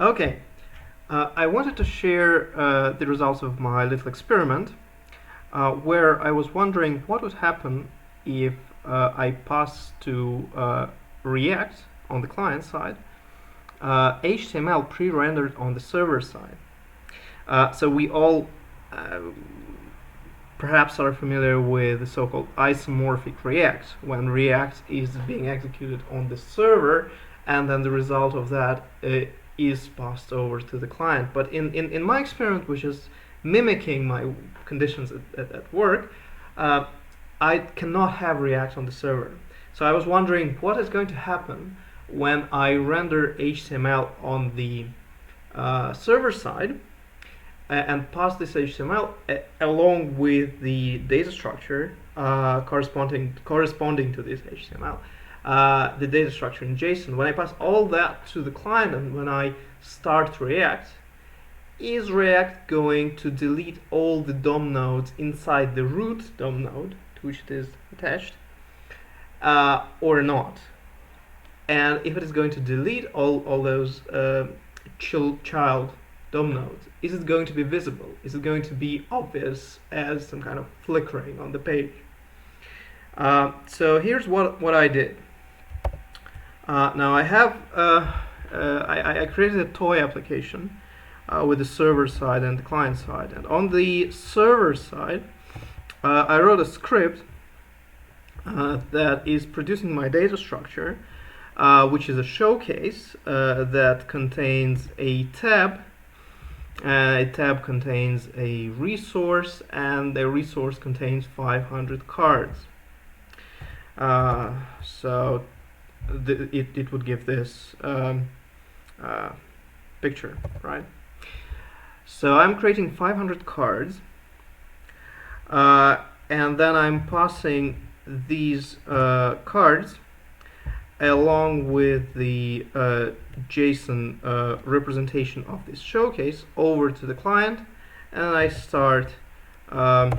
Okay, I wanted to share the results of my little experiment where I was wondering what would happen if I pass to React on the client side HTML pre-rendered on the server side. So we all uh, perhaps are familiar with the so-called isomorphic React, when React is being executed on the server and then the result of that is passed over to the client. But in my experiment, which is mimicking my conditions at work, I cannot have React on the server. So I was wondering what is going to happen when I render HTML on the server side and pass this HTML along with the data structure corresponding to this HTML, the data structure in JSON. When I pass all that to the client and when I start React, is React going to delete all the DOM nodes inside the root DOM node to which it is attached, or not? And if it is going to delete all those child DOM nodes, is it going to be visible? Is it going to be obvious as some kind of flickering on the page? So here's what I did. Now I have I created a toy application with the server side and the client side. And on the server side, I wrote a script that is producing my data structure, which is a showcase that contains a tab. A tab contains a resource, and the resource contains 500 cards. So it would give this picture, right? So I'm creating 500 cards, and then I'm passing these cards along with the JSON representation of this showcase over to the client, and I start. I'm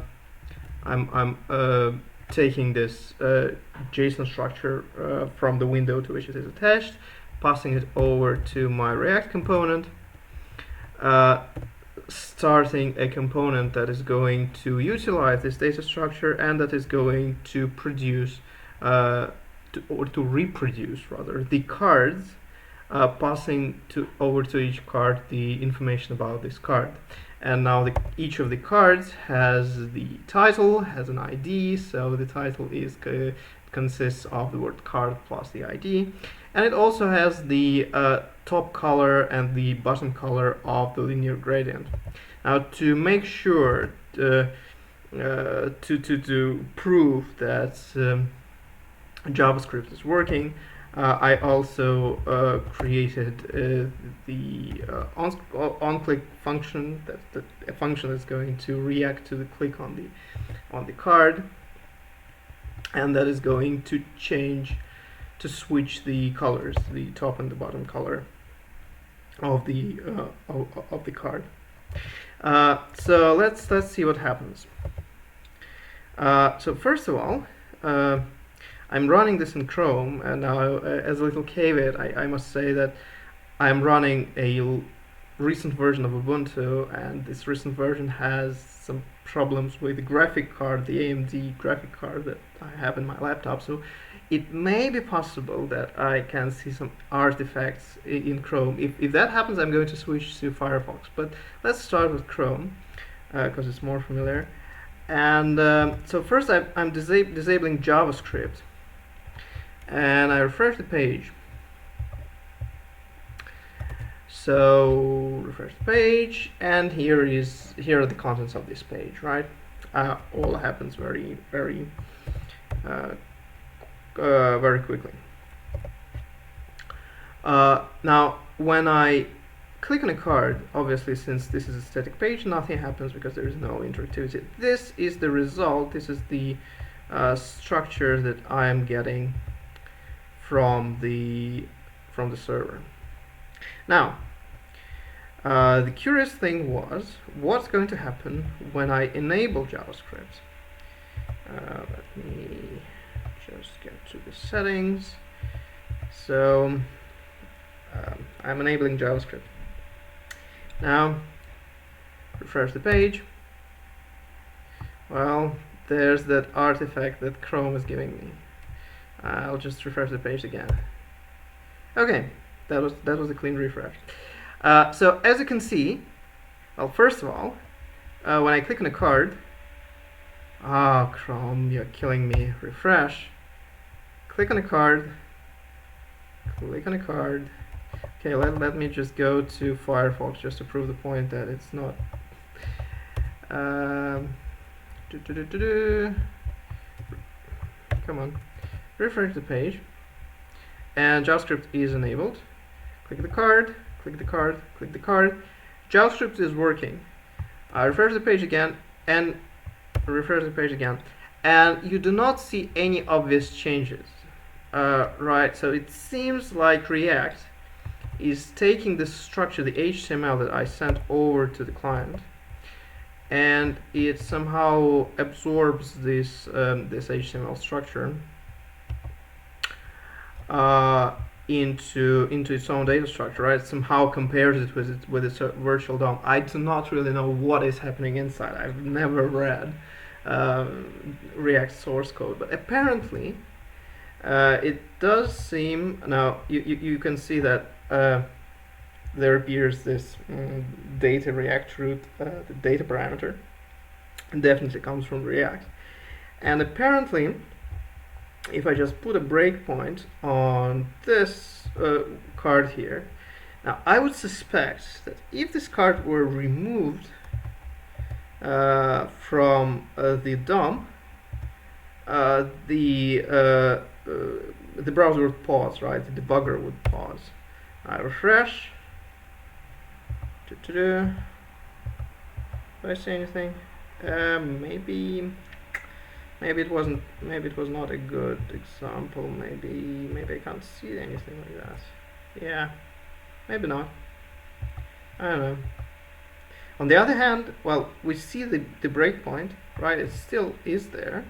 taking this JSON structure from the window to which it is attached, passing it over to my React component, starting a component that is going to utilize this data structure and that is going to produce or to reproduce rather the cards, passing over to each card the information about this card. And now each of the cards has the title, has an ID, so the title consists of the word card plus the ID, and it also has the top color and the bottom color of the linear gradient. Now, to make sure to prove that JavaScript is working, I also created the onClick function, a function that's going to react to the click on the card, and that is going to switch the colors, the top and the bottom color of the card. So let's see what happens. So first of all, I'm running this in Chrome, and now as a little caveat, I must say that I'm running a recent version of Ubuntu, and this recent version has some problems with the graphic card, the AMD graphic card that I have in my laptop, so it may be possible that I can see some artifacts in Chrome. If that happens, I'm going to switch to Firefox, but let's start with Chrome because it's more familiar. And so first I'm disabling JavaScript, and I refresh the page. So refresh the page, and here are the contents of this page, right? All happens very quickly. Now, when I click on a card, obviously, since this is a static page, nothing happens because there is no interactivity. This is the result. This is the structure that I am getting from the server. Now, the curious thing was what's going to happen when I enable JavaScript. Let me just get to the settings. So I'm enabling JavaScript. Now, refresh the page. Well, there's that artifact that Chrome is giving me. I'll just refresh the page again. Okay, that was a clean refresh. So as you can see, well, first of all, when I click on a card, Chrome, you're killing me. Refresh. Click on a card. Click on a card. Okay, let me just go to Firefox just to prove the point that it's not. Come on, refresh the page, and JavaScript is enabled. Click the card, click the card, click the card. JavaScript is working. Refresh the page again, and refresh the page again, and you do not see any obvious changes. Right, so it seems like React is taking the structure, the HTML that I sent over to the client, and it somehow absorbs this this HTML structure into its own data structure, right? Somehow compares it with its virtual DOM. I do not really know what is happening inside. I've never read React source code, but apparently it does seem. Now you can see that there appears this data React root, the data parameter. It definitely comes from React, and apparently, if I just put a breakpoint on this card here, now I would suspect that if this card were removed from the DOM, the browser would pause, right? The debugger would pause. I refresh. Do I see anything? Maybe it wasn't. Maybe it was not a good example. Maybe I can't see anything like that. Yeah, maybe not. I don't know. On the other hand, well, we see the breakpoint, right? It still is there.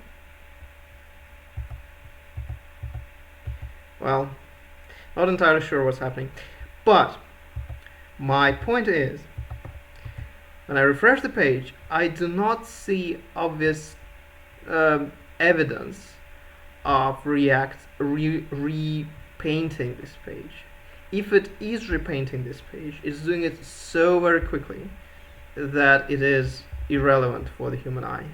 Well, not entirely sure what's happening, but my point is, when I refresh the page, I do not see obvious evidence of React repainting this page. If it is repainting this page, it's doing it so very quickly that it is irrelevant for the human eye,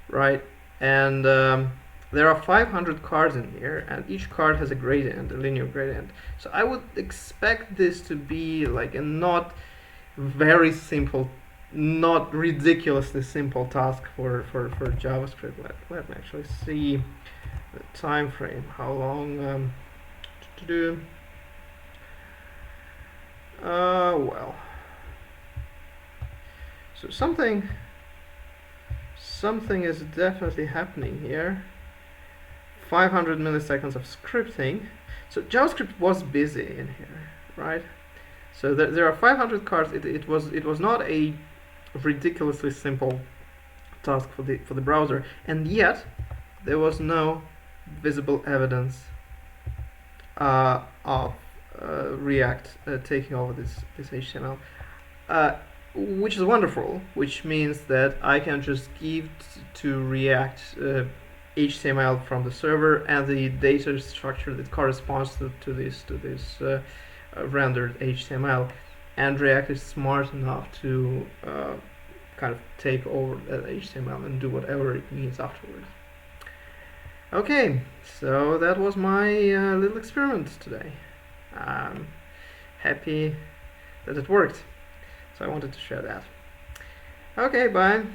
right? And there are 500 cards in here, and each card has a gradient, a linear gradient. So I would expect this to be like a not very simple, not ridiculously simple task for JavaScript. Let me actually see the time frame, how long to do. Well, so something is definitely happening here. 500 milliseconds of scripting. So JavaScript was busy in here, right? So there are 500 cards. It was not a ridiculously simple task for the browser, and yet there was no visible evidence of React taking over this HTML, which is wonderful. Which means that I can just give to React HTML from the server and the data structure that corresponds to this rendered HTML, and React is smart enough to kind of take over that HTML and do whatever it needs afterwards. Okay, so that was my little experiment today. I'm happy that it worked, so I wanted to share that. Okay, bye.